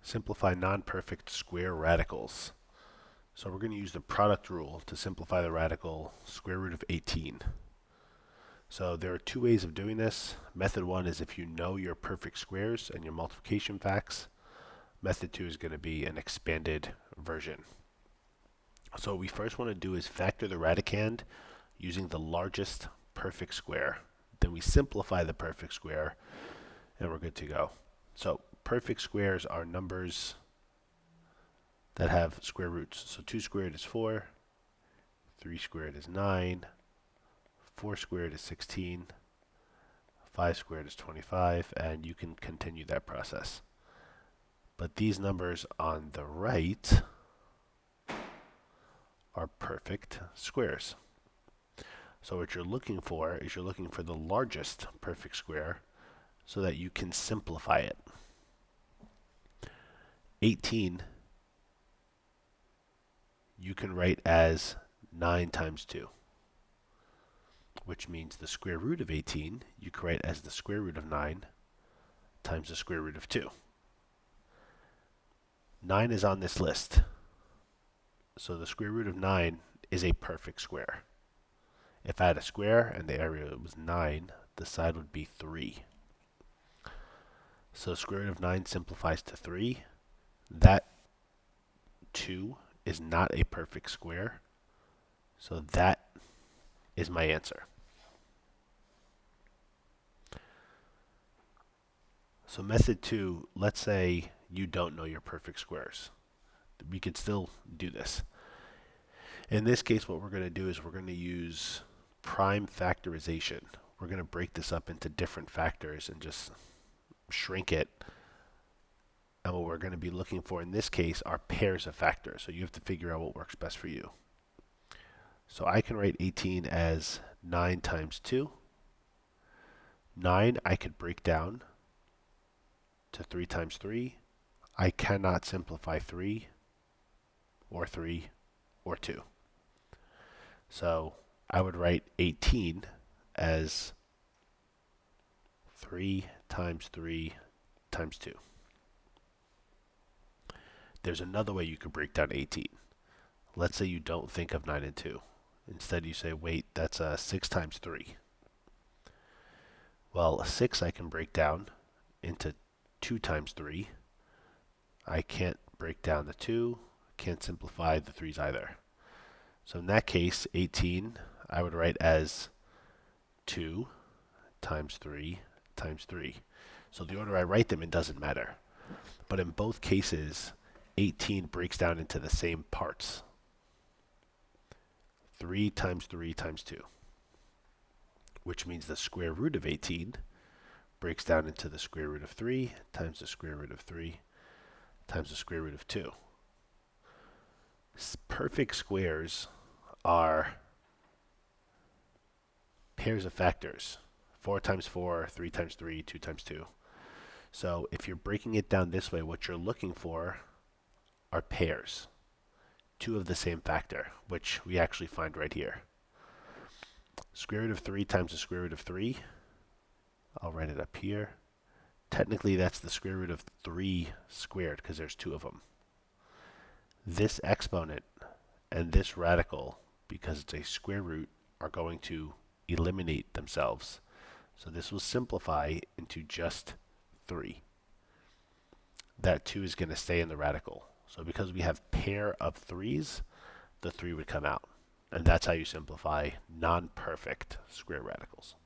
Simplify non-perfect square radicals. So we're going to use the product rule to simplify the radical square root of 18. So there are two ways of doing this. Method one is if you know your perfect squares and your multiplication facts. Method two is going to be an expanded version. So what we first want to do is factor the radicand using the largest perfect square. Then we simplify the perfect square and we're good to go. So perfect squares are numbers that have square roots. So 2 squared is 4, 3 squared is 9, 4 squared is 16, 5 squared is 25, and you can continue that process. But these numbers on the right are perfect squares. So what you're looking for is you're looking for the largest perfect square so that you can simplify it. 18 you can write as 9 times 2, which means the square root of 18 you can write as the square root of 9 times the square root of 2. 9 is on this list, so the square root of 9 is a perfect square. If I had a square and the area was 9, the side would be 3. So square root of 9 simplifies to 3. That 2 is not a perfect square, so that is my answer. So method 2, let's say you don't know your perfect squares. We could still do this. In this case, what we're going to do is we're going to use prime factorization. We're going to break this up into different factors and just shrink it. And what we're going to be looking for in this case are pairs of factors. So you have to figure out what works best for you. So I can write 18 as 9 times 2. 9 I could break down to 3 times 3. I cannot simplify 3 or 2. So I would write 18 as 3 times 3 times 2. There's another way you could break down 18. Let's say you don't think of 9 and 2. Instead you say, wait, that's 6 times 3. Well, 6 I can break down into 2 times 3. I can't break down the 2, can't simplify the 3's either. So in that case, 18 I would write as 2 times 3 times 3. So the order I write them in doesn't matter. But in both cases, 18 breaks down into the same parts. 3 times 3 times 2. Which means the square root of 18 breaks down into the square root of 3 times the square root of 3 times the square root of 2. Perfect squares are pairs of factors. 4 times 4, 3 times 3, 2 times 2. So if you're breaking it down this way, what you're looking for are pairs. 2 of the same factor, which we actually find right here. Square root of 3 times the square root of 3. I'll write it up here. Technically, that's the square root of 3 squared because there's 2 of them. This exponent and this radical, because it's a square root, are going to eliminate themselves. So this will simplify into just 3. That 2 is going to stay in the radical. So because we have pair of 3's, the 3 would come out. And that's how you simplify non-perfect square radicals.